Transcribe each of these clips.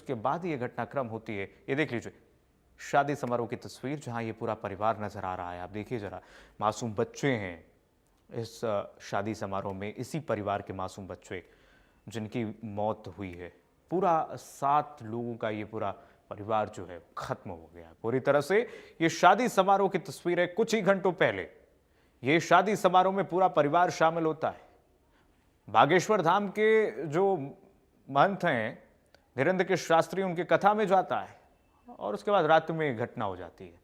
उसके बाद ये घटनाक्रम होती है। ये देख लीजिए शादी समारोह की तस्वीर, जहां ये पूरा परिवार नजर आ रहा है। आप देखिए जरा, मासूम बच्चे हैं इस शादी समारोह में, इसी परिवार के मासूम बच्चे जिनकी मौत हुई है। पूरा 7 लोगों का ये पूरा परिवार जो है खत्म हो गया पूरी तरह से। ये शादी समारोह की तस्वीर है, कुछ ही घंटों पहले ये शादी समारोह में पूरा परिवार शामिल होता है। बागेश्वर धाम के जो महंत हैं धीरेन्द्र के शास्त्री, उनकी कथा में जाता है और उसके बाद रात में घटना हो जाती है।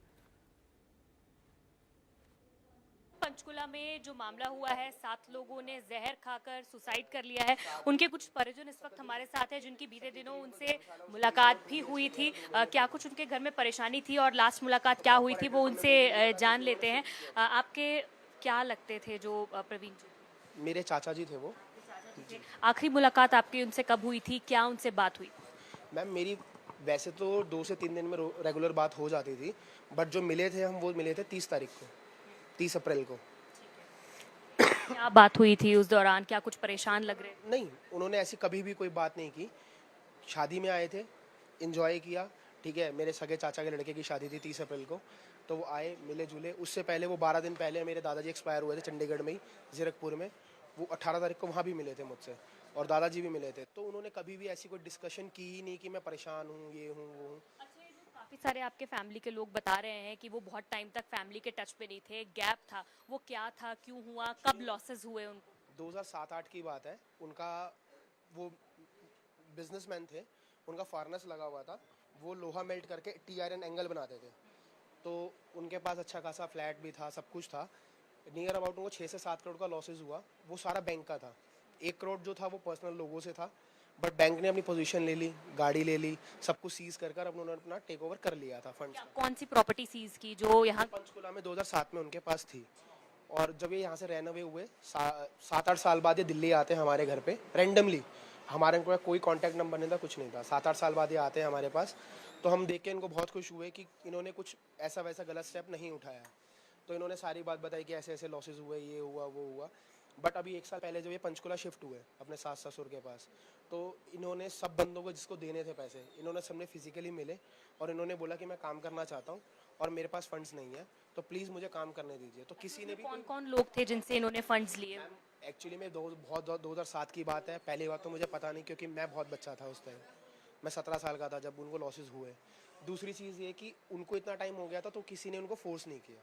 पंचकुला में जो मामला हुआ है, 7 लोगों ने जहर खाकर सुसाइड कर लिया है। उनके कुछ परिजन इस वक्त हमारे साथ हैं, जिनकी बीते दिनों उनसे मुलाकात भी हुई थी। क्या कुछ उनके घर में परेशानी थी और लास्ट मुलाकात क्या हुई थी, वो उनसे जान लेते हैं। आपके क्या लगते थे जो प्रवीण जी? मेरे चाचा जी थे वो। आखिरी मुलाकात आपकी उनसे कब हुई थी, क्या उनसे बात हुई? मैम मेरी वैसे तो 2 से 3 दिन में रेगुलर बात हो जाती थी, बट जो मिले थे हम वो मिले थे 30 तारीख को, 30 अप्रैल को। क्या बात हुई थी उस दौरान, क्या कुछ परेशान लग रहे थे? नहीं, उन्होंने ऐसी कभी भी कोई बात नहीं की। शादी में आए थे, एंजॉय किया, ठीक है। मेरे सगे चाचा के लड़के की शादी थी 30 अप्रैल को, तो वो आए, मिले जुले। उससे पहले वो 12 दिन पहले मेरे दादाजी एक्सपायर हुए थे चंडीगढ़ में ही, जीरकपुर में। वो 18 तारीख को वहाँ भी मिले थे मुझसे, और दादाजी भी मिले थे। तो उन्होंने कभी भी ऐसी कोई डिस्कशन की ही नहीं कि मैं परेशान हूँ, ये हूँ, वो हूँ। काफी सारे आपके फैमिली के लोग बता रहे हैं कि वो बहुत टाइम तक फैमिली के टच पे नहीं थे, गैप था। वो क्या था, क्यों हुआ, कब लॉसेस हुए उनको? 2007-8 की बात है। उनका वो बिजनेसमैन थे, उनका फार्नेस लगा हुआ था। वो लोहा मेल्ट करके टी आयरन एंगल बनाते थे, तो उनके पास अच्छा खासा फ्लैट भी था, सब कुछ था। नियर अबाउट उनको 6 से 7 करोड़ का लॉसेस हुआ। वो सारा बैंक का था। 1 करोड़ जो था वो पर्सनल लोगों से था, बट बैंक ने अपनी पोजीशन ले ली, गाड़ी ले ली, सब कुछ सीज कर अब उन्होंने अपना टेक ओवर कर लिया था फंड्स का। कौन सी प्रॉपर्टी सीज की जो यहाँ? पंचकुला में 2007 में उनके पास थी, और जब ये यहाँ से रेनोवे हुए 7-8 साल बाद ये दिल्ली आते हैं हमारे घर पे रैंडमली। हमारे को कोई कांटेक्ट नंबर नहीं था, कुछ नहीं था। 7-8 साल बाद ये आते हैं हमारे पास, तो हम देख के इनको बहुत खुश हुए कि इन्होंने कुछ ऐसा वैसा गलत स्टेप नहीं उठाया। तो इन्होंने सारी बात बताई कि ऐसे ऐसे लॉसेस हुए, ये हुआ, वो हुआ। बट अभी 1 साल पहले जब ये पंचकुला शिफ्ट हुए अपने सास ससुर के पास, तो इन्होंने सब बंदों को जिसको देने थे पैसे, इन्होंने सबने फिजिकली मिले और इन्होंने बोला कि मैं काम करना चाहता हूँ और मेरे पास फंड्स नहीं है, तो प्लीज़ मुझे काम करने दीजिए। तो किसी ने भी, कौन कौन लोग थे जिनसे इन्होंने फंड्स लिए? एक्चुअली में 2007 की बात है। पहली बात तो मुझे पता नहीं, क्योंकि मैं बहुत बच्चा था उस टाइम। मैं 17 साल का था जब उनको लॉसेस हुए। दूसरी चीज़ ये कि उनको इतना टाइम हो गया था, तो किसी ने उनको फोर्स नहीं किया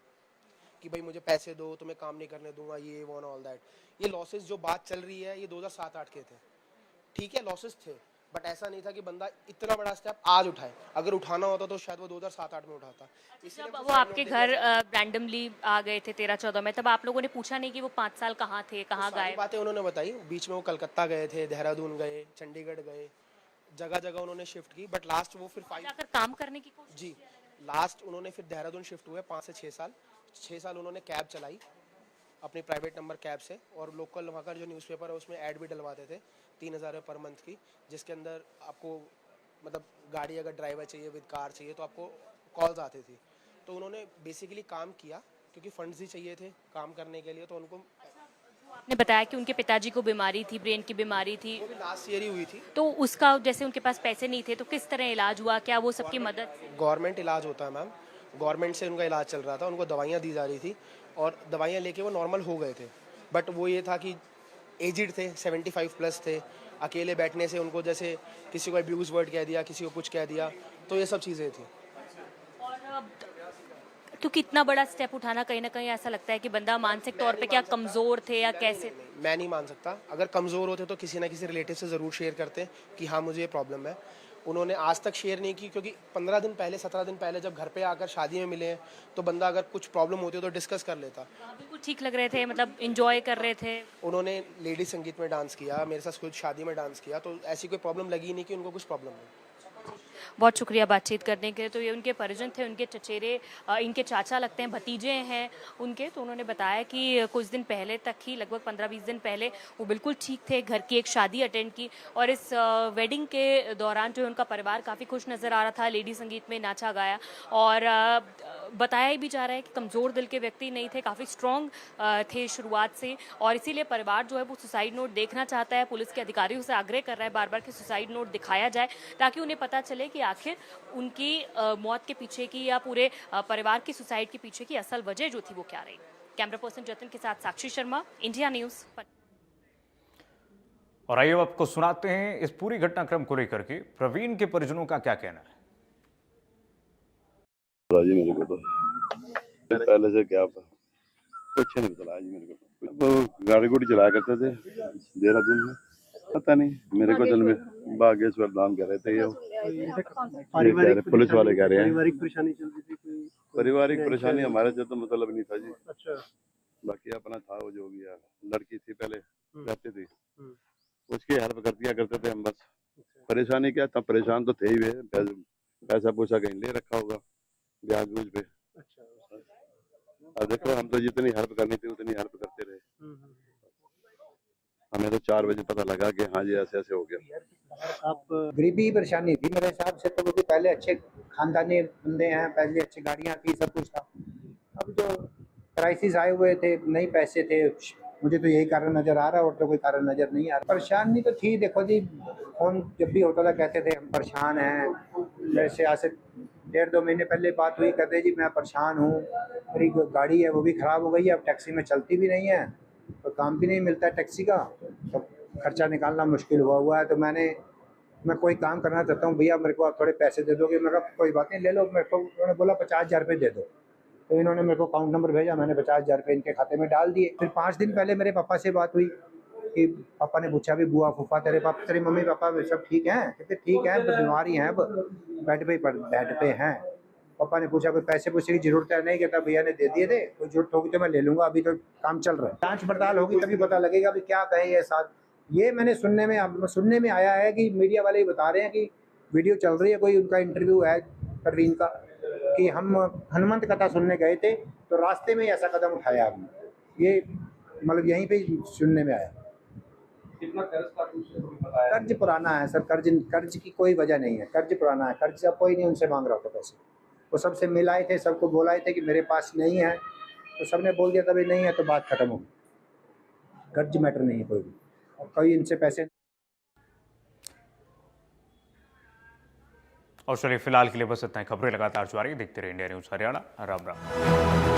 कि भाई मुझे पैसे दो, तुम्हें काम नहीं करने दूंगा, ये वो ऑल दैट। ये लॉसेस जो बात चल रही है, ये 2007-8 के थे। ठीक है, लॉसेस थे, बट ऐसा नहीं था कि बंदा इतना बड़ा स्टेप आज उठाए। अगर उठाना होता तो शायद वो 2007-8 में उठाता। जब वो आपके घर रैंडमली आ गए थे 13-14 में, तब आप लोगों ने पूछा नहीं कि वो 5 साल कहाँ थे, कहाँ सारी गए? बातें उन्होंने बताई। बीच में वो कलकत्ता गए थे, देहरादून गए, चंडीगढ़ गए, जगह जगह उन्होंने शिफ्ट की। बट लास्ट वो फिर जाकर काम करने की कोशिश? जी, लास्ट उन्होंने फिर देहरादून शिफ्ट हुए 5 से 6 साल। 6 साल उन्होंने कैब चलाई अपनी प्राइवेट नंबर कैब से, और लोकल वहाँ का जो न्यूज़पेपर है उसमें ऐड भी डलवाते थे 3,000 रुपये पर मंथ की, जिसके अंदर आपको मतलब गाड़ी अगर ड्राइवर चाहिए विद कार चाहिए तो आपको कॉल्स आती थी। तो उन्होंने बेसिकली काम किया क्योंकि फंड्स ही चाहिए थे काम करने के लिए। तो उनको, आपने बताया कि उनके पिताजी को बीमारी थी, ब्रेन की बीमारी थी, वो भी लास्ट ईयर ही हुई थी। तो उसका जैसे उनके पास पैसे नहीं थे, तो किस तरह इलाज हुआ? क्या वो सबकी मदद? गवर्नमेंट इलाज होता है मैम, गवर्नमेंट से उनका इलाज चल रहा था। उनको दवाइयाँ दी जा रही थी और दवाइयाँ लेके वो नॉर्मल हो गए थे। बट वो ये था कि एजिड थे, 75 प्लस थे। अकेले बैठने से उनको जैसे किसी को अब्यूज़ वर्ड कह दिया, किसी को कुछ कह दिया, तो ये सब चीज़ें थी। और क्योंकि इतना बड़ा स्टेप उठाना, कहीं ना कहीं ऐसा लगता है कि बंदा मानसिक तौर पे क्या कमजोर थे या कैसे? मैं नहीं मान सकता। अगर कमज़ोर होते तो किसी ना किसी रिलेटिव से ज़रूर शेयर करते कि हाँ मुझे ये प्रॉब्लम है। उन्होंने आज तक शेयर नहीं की, क्योंकि 15 दिन पहले 17 दिन पहले जब घर पे आकर शादी में मिले हैं, तो बंदा अगर कुछ प्रॉब्लम होती है तो डिस्कस कर लेता। बिल्कुल ठीक लग रहे थे, मतलब इंजॉय कर रहे थे। उन्होंने लेडी संगीत में डांस किया, मेरे साथ खुद शादी में डांस किया, तो ऐसी कोई प्रॉब्लम लगी नहीं कि उनको कुछ प्रॉब्लम है। बहुत शुक्रिया बातचीत करने के लिए। तो ये उनके परिजन थे, उनके चचेरे इनके चाचा लगते हैं, भतीजे हैं उनके। तो उन्होंने बताया कि कुछ दिन पहले तक ही, लगभग 15-20 दिन पहले वो बिल्कुल ठीक थे, घर की एक शादी अटेंड की और इस वेडिंग के दौरान जो है उनका परिवार काफ़ी खुश नज़र आ रहा था, लेडी संगीत में नाचा गाया और बताया भी जा रहा है कि कमज़ोर दिल के व्यक्ति नहीं थे, काफ़ी स्ट्रॉन्ग थे शुरुआत से और इसीलिए परिवार जो है वो सुसाइड नोट देखना चाहता है। पुलिस के अधिकारियों से आग्रह कर रहा है बार बार कि सुसाइड नोट दिखाया जाए ताकि उन्हें पता चले कि आखिर उनकी मौत के पीछे की या पूरे परिवार की सुसाइड के पीछे की असल वजह जो थी वो क्या रही। कैमरा पर्सन जतिन के साथ साक्षी शर्मा, इंडिया न्यूज़। और आइए आपको सुनाते हैं इस पूरी घटनाक्रम को लेकर के प्रवीण के परिजनों का क्या कहना है। जी मेरे को तो पहले से क्या कुछ नहीं पता जी मेरे को। वो गाड़ी गुड़ी चलाया करते थे देहरादून में, पता नहीं मेरे को जल में बागेश्वर धाम कह रहे थे ये पुलिस वाले कह रहे हैं। पारिवारिक परेशानी चल रही थी, पारिवारिक परेशानी हमारे से तो मतलब नहीं था जी। अच्छा, बाकी अपना था वो जो भी है, लड़की थी पहले रहती थी, उसकी हेल्प कर दिया करते थे हम बस। परेशानी क्या था, परेशान तो थे ही वे, पैसा पूसा कहीं ले रखा होगा ब्याज बूझ पे। अब देखो हम तो जितनी हेल्प करनी थी उतनी हेल्प करते रहे। हमें तो 4 बजे पता लगा कि हाँ जी ऐसे ऐसे हो गया। आप गरीबी की परेशानी थी मेरे हिसाब से, तो क्योंकि पहले अच्छे खानदानी बंदे हैं, पहले अच्छी गाड़ियाँ थी, सब कुछ था। अब जो क्राइसिस आए हुए थे, नहीं पैसे थे, मुझे तो यही कारण नज़र आ रहा है और तो कोई कारण नज़र नहीं आ रहा। परेशानी तो थी, देखो जी फोन जब भी होता था कहते थे हम परेशान हैं। मेरे से आज से 1.5-2 महीने पहले बात हुई, कहते जी मैं परेशान हूँ, मेरी गाड़ी है वो भी ख़राब हो गई है, अब टैक्सी में चलती भी नहीं है, तो काम भी नहीं मिलता है टैक्सी का, तो खर्चा निकालना मुश्किल हुआ है। तो मैं कोई काम करना चाहता हूँ, भैया मेरे को आप थोड़े पैसे दे दोगे? मैं कहा कोई बात नहीं, ले लो। मेरे को उन्होंने बोला 50,000 रुपये दे दो, तो इन्होंने मेरे को अकाउंट नंबर भेजा, मैंने 50,000 रुपये इनके खाते में डाल दिए। फिर 5 दिन पहले मेरे पापा से बात हुई कि पापा ने पूछा भी बुआ फूफा तेरे मम्मी पापा सब ठीक हैं? कहते ठीक है, तो बीमारी हैं, अब बेड पे हैं। पापा ने पूछा कोई पैसे पूछे की जरूरत है? नहीं, कहता भैया ने दे दिए थे, कोई जरूरत होगी तो मैं ले लूँगा, अभी तो काम चल रहा है, जांच पड़ताल होगी तभी पता लगेगा अभी क्या कहें ये साथ। ये मैंने सुनने में आया है कि मीडिया वाले ही बता रहे हैं कि वीडियो चल रही है, कोई उनका इंटरव्यू है परवीन का, कि हम हनुमंत कथा सुनने गए थे तो रास्ते में ऐसा कदम उठाया हमने। ये मतलब यहीं पे सुनने में आया। कितना कर्ज था कुछ बताया? कर्ज पुराना है सर, कर्ज की कोई वजह नहीं है, कर्ज पुराना है, कर्ज अब कोई नहीं उनसे मांग रहा था पैसे। वो सबसे मिलाए थे, सबको बोलाए थे कि मेरे पास नहीं है, तो सबने बोल दिया तभी नहीं है, तो बात खत्म हो गई। कर्ज मैटर नहीं है कोई भी, और कोई इनसे पैसे। और चलिए फिलहाल के लिए बस इतना ही। खबरें लगातार जारी, देखते रहे इंडिया न्यूज़ हरियाणा। राम राम।